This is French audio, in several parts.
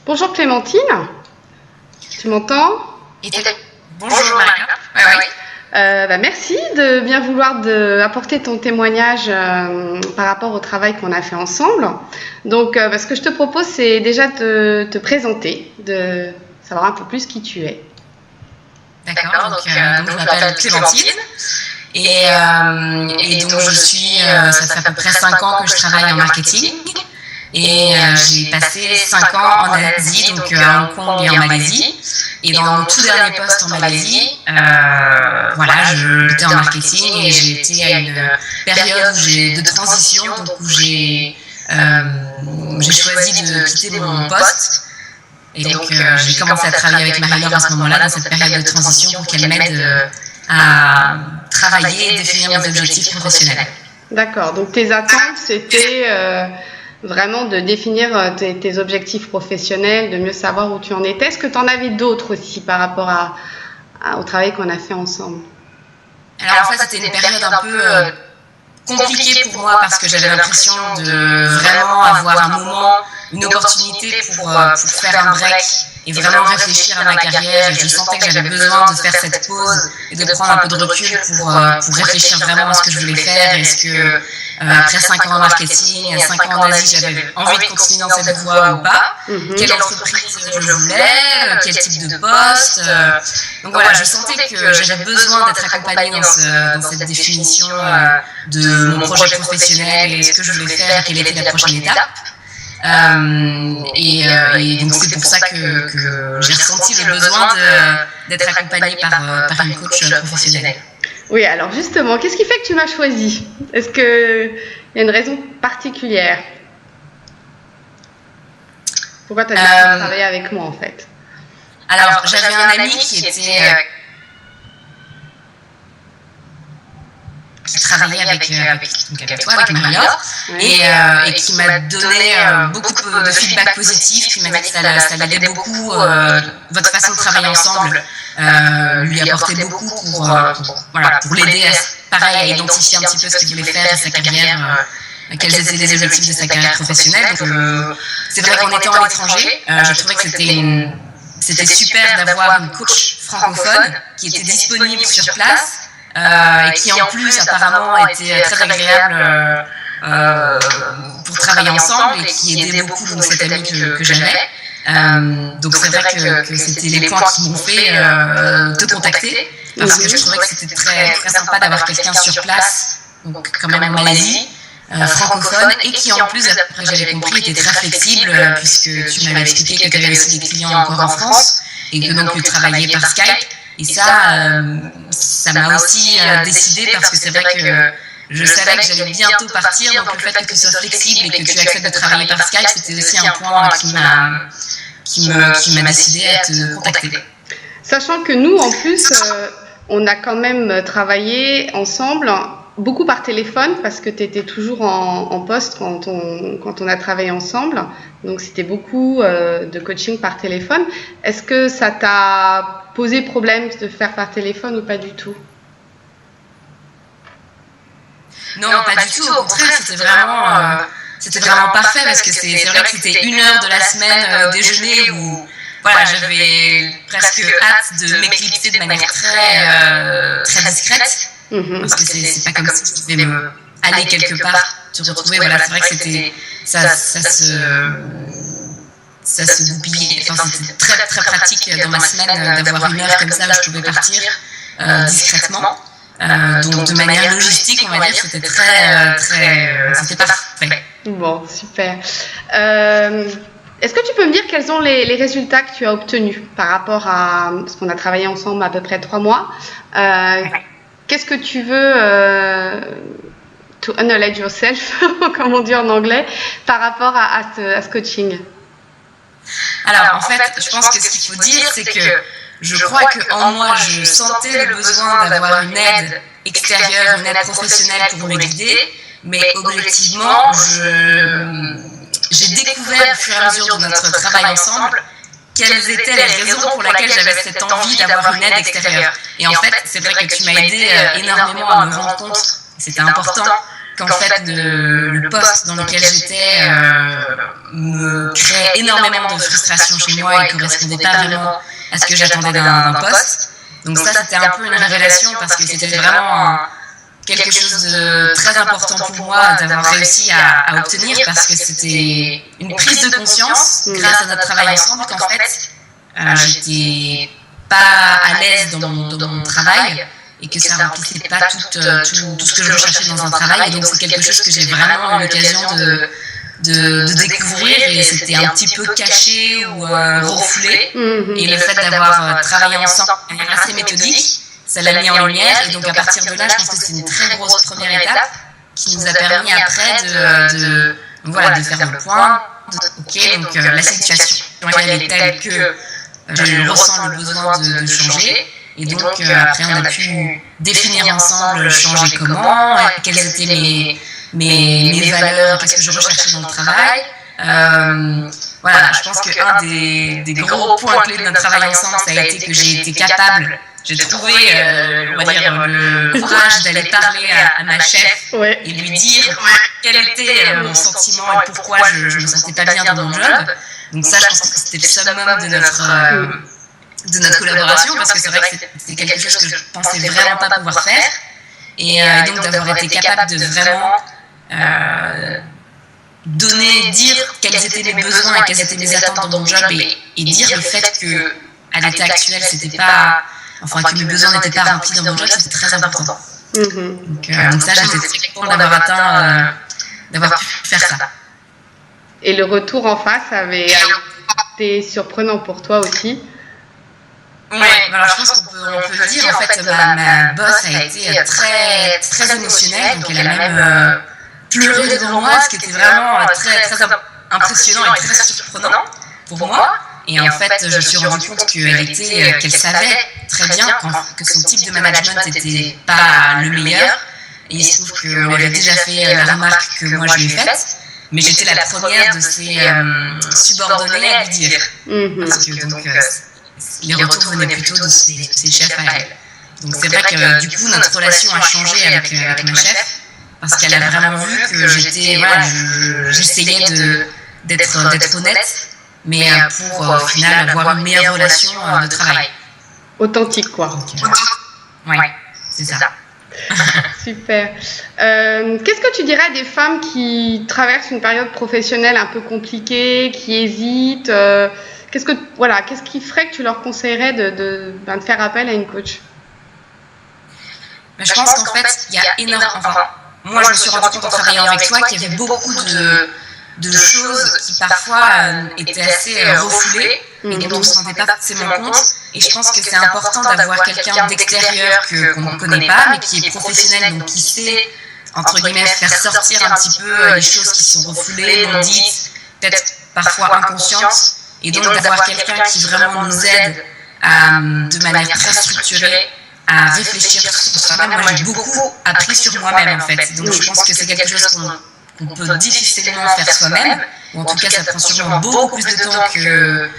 Bonjour Clémentine, tu m'entends? Bonjour Maria. Oui. Merci de bien vouloir apporter ton témoignage par rapport au travail qu'on a fait ensemble. Donc, ce que je te propose, c'est déjà de te présenter, de savoir un peu plus qui tu es. D'accord, donc je m'appelle Clémentine et donc je suis, ça fait à peu près 5 ans que je travaille en marketing et j'ai passé 5 ans en Asie, donc à Hong Kong et en Malaisie. Et dans mon tout dernier poste en Malaisie, j'étais en marketing et j'ai été à une période de transition, donc où j'ai choisi de quitter mon poste. Et donc, j'ai commencé à travailler avec Marie-Laure à ce moment-là, dans cette période de transition, pour qu'elle m'aide à travailler et définir mes objectifs professionnels. D'accord, donc tes attentes, c'était vraiment de définir tes objectifs professionnels, de mieux savoir où tu en étais. Est-ce que tu en avais d'autres aussi par rapport au travail qu'on a fait ensemble? Alors en fait, c'était une période un peu compliquée pour moi parce que j'avais l'impression de vraiment avoir un moment, une opportunité pour faire un break et vraiment réfléchir à ma carrière. Et je sentais que j'avais besoin de faire cette pause et de prendre un peu de recul pour réfléchir vraiment à ce que je voulais faire. Est-ce que après 5 ans en marketing, 5 ans en Asie, j'avais envie de continuer dans cette voie ou pas? Quelle entreprise je voulais? Quel type de poste? Donc voilà, je sentais que j'avais besoin d'être accompagnée dans cette définition de mon projet professionnel et ce que je voulais faire et quelle était la prochaine étape. Et donc c'est pour ça que j'ai ressenti le besoin d'être accompagnée par une coach professionnelle. Oui, alors justement, qu'est-ce qui fait que tu m'as choisie? Est-ce qu'il y a une raison particulière? Pourquoi tu as décidé de travailler avec moi en fait? Alors, j'avais un ami qui travaillait avec toi, avec Marie-Laure, et qui m'a donné beaucoup de feedback positif, qui m'a dit que ça l'aidait beaucoup, votre façon de travailler ensemble lui apportait beaucoup pour l'aider à identifier un petit peu ce qu'il voulait faire de sa carrière, quels étaient les objectifs de sa carrière professionnelle. Donc, c'est vrai qu'en étant à l'étranger, je trouvais que c'était super d'avoir une coach francophone qui était disponible sur place. Et qui en plus apparemment était très agréable pour travailler ensemble et qui aidait beaucoup donc, cette amie que j'avais. Donc c'est vrai que c'était les points qui m'ont fait te contacter parce que je trouvais que c'était très, très sympa d'avoir quelqu'un sur place, donc quand même en Malaisie, francophone, et qui en plus, après j'avais compris, était très flexible puisque tu m'avais expliqué que tu avais aussi des clients encore en France et que donc tu travaillais par Skype. Et ça m'a aussi décidé parce que c'est vrai que je savais que j'allais bientôt partir, donc le fait que tu sois flexible et que tu acceptes de travailler par Skype, c'était aussi un point qui m'a décidé à te contacter. Sachant que nous, en plus, on a quand même travaillé ensemble, beaucoup par téléphone, parce que tu étais toujours en poste quand on a travaillé ensemble. Donc, c'était beaucoup de coaching par téléphone. Est-ce que ça t'a posé problème de faire par téléphone ou pas du tout? Non, pas du tout. Au contraire, c'était vraiment parfait parce que c'est vrai que c'était 1 heure de la semaine déjeuner où voilà, j'avais presque hâte de m'éclipser de manière très discrète. Parce que c'est pas comme si tu devais aller quelque part, te retrouver. Voilà, c'est vrai que c'était ça se goupillait. Enfin, c'était très très pratique dans ma semaine d'avoir 1 heure comme ça où je pouvais partir discrètement. Donc de manière logistique, on va dire, c'était c'était parfait. Bon, super. Est-ce que tu peux me dire quels sont les résultats que tu as obtenus par rapport à ce qu'on a travaillé ensemble à peu près 3 mois? Qu'est-ce que tu veux to acknowledge yourself, comme on dit en anglais, par rapport à ce coaching? Alors, en fait, je pense que ce qu'il faut dire, c'est que je crois qu'en moi, je sentais le besoin d'avoir une aide extérieure, une aide professionnelle pour me guider, mais objectivement, j'ai découvert au fur et à mesure de notre travail ensemble quelles étaient les raisons pour lesquelles j'avais cette envie d'avoir une aide extérieure. Et en fait, c'est vrai que tu m'as aidé énormément à me rendre compte, c'était important, qu'en fait le poste dans lequel j'étais me créait énormément de frustration chez moi et ne correspondait pas vraiment à ce que j'attendais d'un poste. Donc ça, c'était un peu une révélation parce que c'était vraiment quelque chose de très important pour moi d'avoir réussi à obtenir, parce que c'était une prise de conscience grâce à notre travail ensemble qu'en fait j'étais pas à l'aise dans mon travail et que ça remplissait pas tout ce que je recherchais dans un travail. Et donc c'est quelque chose que j'ai vraiment eu l'occasion de découvrir, et c'était un petit peu caché ou refoulé. Et le fait d'avoir travaillé ensemble de manière assez méthodique, ça l'a mis en lumière. Et donc à partir de là, je pense que c'est une très grosse première étape qui nous a permis après de faire le point. Donc la situation elle est telle que je ressens le besoin de changer. Et donc après on a pu définir ensemble changer comment, quelles étaient mes valeurs, qu'est-ce que je recherchais dans le travail. Je pense qu'un des gros points clés de notre travail ensemble, ça a été que j'ai été capable, j'ai trouvé le courage d'aller parler à ma chef et lui dire quel était mon sentiment et pourquoi je me sentais pas bien dans mon job. Donc ça, je pense que c'était le summum de notre collaboration, parce que c'est vrai que c'est quelque chose que je pensais vraiment pas pouvoir faire. Et donc d'avoir été capable de vraiment dire quels étaient mes besoins et quelles étaient mes attentes dans mon job, et dire le fait que à l'état actuel que mes besoins n'étaient pas remplis dans mon job, c'était très important. Donc ça, j'étais très contente d'avoir pu faire ça. Et le retour en face avait été surprenant pour toi aussi? Oui, alors je pense qu'on peut le dire. En fait, ma boss a été très, très émotionnelle, donc elle a même pleuré devant moi, ce qui était vraiment très, très impressionnant et très surprenant pour moi. Et en fait, je me suis rendu compte qu'elle savait très bien que son type de management n'était pas le meilleur. Et il se trouve qu'on lui avait déjà fait la remarque que moi je lui ai faite, mais j'étais la première de ses subordonnés à lui dire. Parce que donc les retours venaient plutôt de ses chefs à elle. Donc c'est vrai que du coup notre relation a changé avec ma chef, parce qu'elle a vraiment vu que j'essayais d'être honnête, mais pour au final avoir une meilleure relation de travail. Authentique quoi. Oui, c'est ça. Super. Qu'est-ce que tu dirais à des femmes qui traversent une période professionnelle un peu compliquée, qui hésitent qu'est-ce qui ferait que tu leur conseillerais de faire appel à une coach? Je pense qu'en fait, il y a énormément. Moi, je me suis rendu compte en travaillant avec toi qu'il y avait beaucoup de choses qui parfois étaient assez refoulées et dont on ne se rendait pas forcément compte. Et je pense que c'est important d'avoir quelqu'un d'extérieur qu'on ne connaît pas, mais qui est professionnel, donc qui sait, entre guillemets, faire sortir un petit peu les choses qui sont refoulées, non dites, peut-être parfois inconscientes. Et donc d'avoir quelqu'un qui vraiment nous aide de manière très structurée à réfléchir sur soi-même. Moi, j'ai beaucoup appris sur moi-même, en fait. Donc je pense que c'est quelque chose qu'on peut difficilement faire soi-même, ou en tout cas, ça prend sûrement beaucoup plus de temps que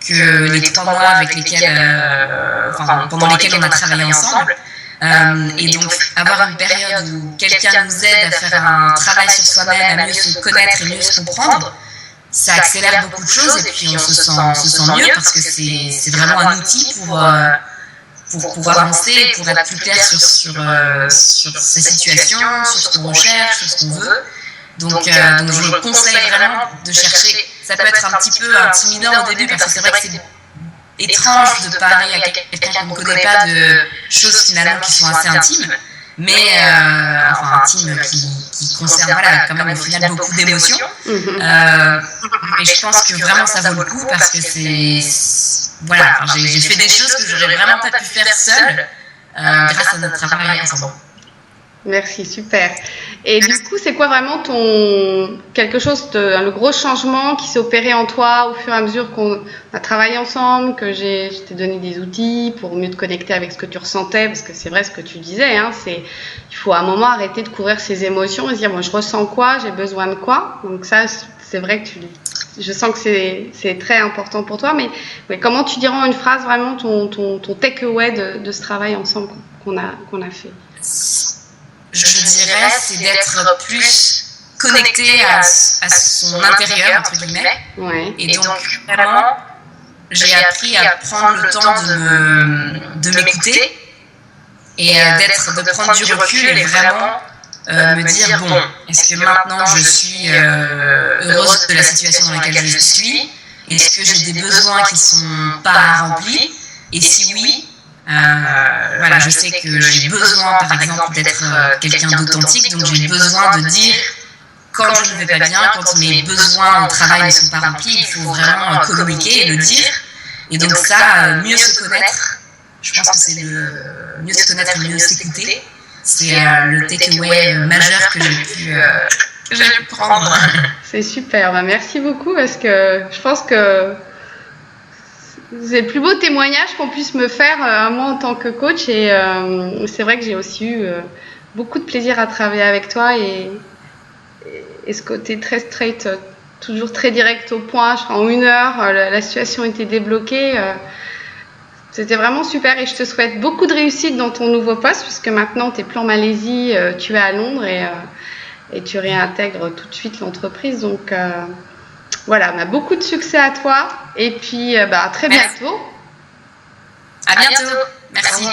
les 3 mois avec pendant lesquels on a travaillé ensemble. Et donc avoir une période où quelqu'un nous aide à faire un travail sur soi-même, à mieux se connaître et mieux se comprendre, ça accélère beaucoup de choses, et puis on se sent mieux, parce que c'est vraiment un outil pour avancer, pour être plus clair sur sa situation, sur ce qu'on recherche, sur ce qu'on veut. Donc je conseille vraiment de chercher. Ça peut être un petit peu intimidant au début, parce que c'est vrai que c'est étrange de parler à quelqu'un qu'on ne connaît pas de choses finalement qui sont assez intimes, mais intimes qui concernent quand même au final beaucoup d'émotions. Et je pense que vraiment ça vaut le coup, parce que j'ai fait des choses que j'aurais vraiment pas pu faire seule grâce à notre travail ensemble. Merci, super. Et du coup, c'est quoi vraiment le gros changement qui s'est opéré en toi au fur et à mesure qu'on a travaillé ensemble, que je t'ai donné des outils pour mieux te connecter avec ce que tu ressentais, parce que c'est vrai ce que tu disais, il faut à un moment arrêter de courir ses émotions et se dire, moi je ressens quoi, j'ai besoin de quoi. Donc ça, c'est vrai que je sens que c'est très important pour toi, mais comment tu dirais en une phrase vraiment ton take-away de ce travail ensemble qu'on a fait? je dirais, c'est d'être plus connecté à son intérieur, entre guillemets. Ouais. Et donc, vraiment, j'ai appris à prendre le temps de m'écouter et de prendre du recul et vraiment me dire, bon, est-ce que maintenant je suis heureuse de la situation dans laquelle je suis? Est-ce que j'ai des besoins qui ne sont pas remplis? Et si oui, voilà, je sais que j'ai besoin, par exemple, d'être quelqu'un d'authentique, donc j'ai besoin de dire quand je ne vais pas bien, quand mes besoins au travail ne sont pas remplis, il faut vraiment communiquer et le dire. Et donc ça, mieux se connaître, je pense que c'est mieux se connaître et mieux s'écouter, c'est le takeaway majeur que j'ai pu prendre. C'est super, bah, merci beaucoup parce que je pense que c'est le plus beau témoignage qu'on puisse me faire à moi en tant que coach et c'est vrai que j'ai aussi eu beaucoup de plaisir à travailler avec toi et ce côté très straight, toujours très direct au point, en 1 heure, la situation était débloquée. C'était vraiment super et je te souhaite beaucoup de réussite dans ton nouveau poste puisque maintenant tu n'es plus en Malaisie, tu es à Londres et tu réintègres tout de suite l'entreprise. Donc voilà, bah, beaucoup de succès à toi et puis à très bientôt. À bientôt. Merci.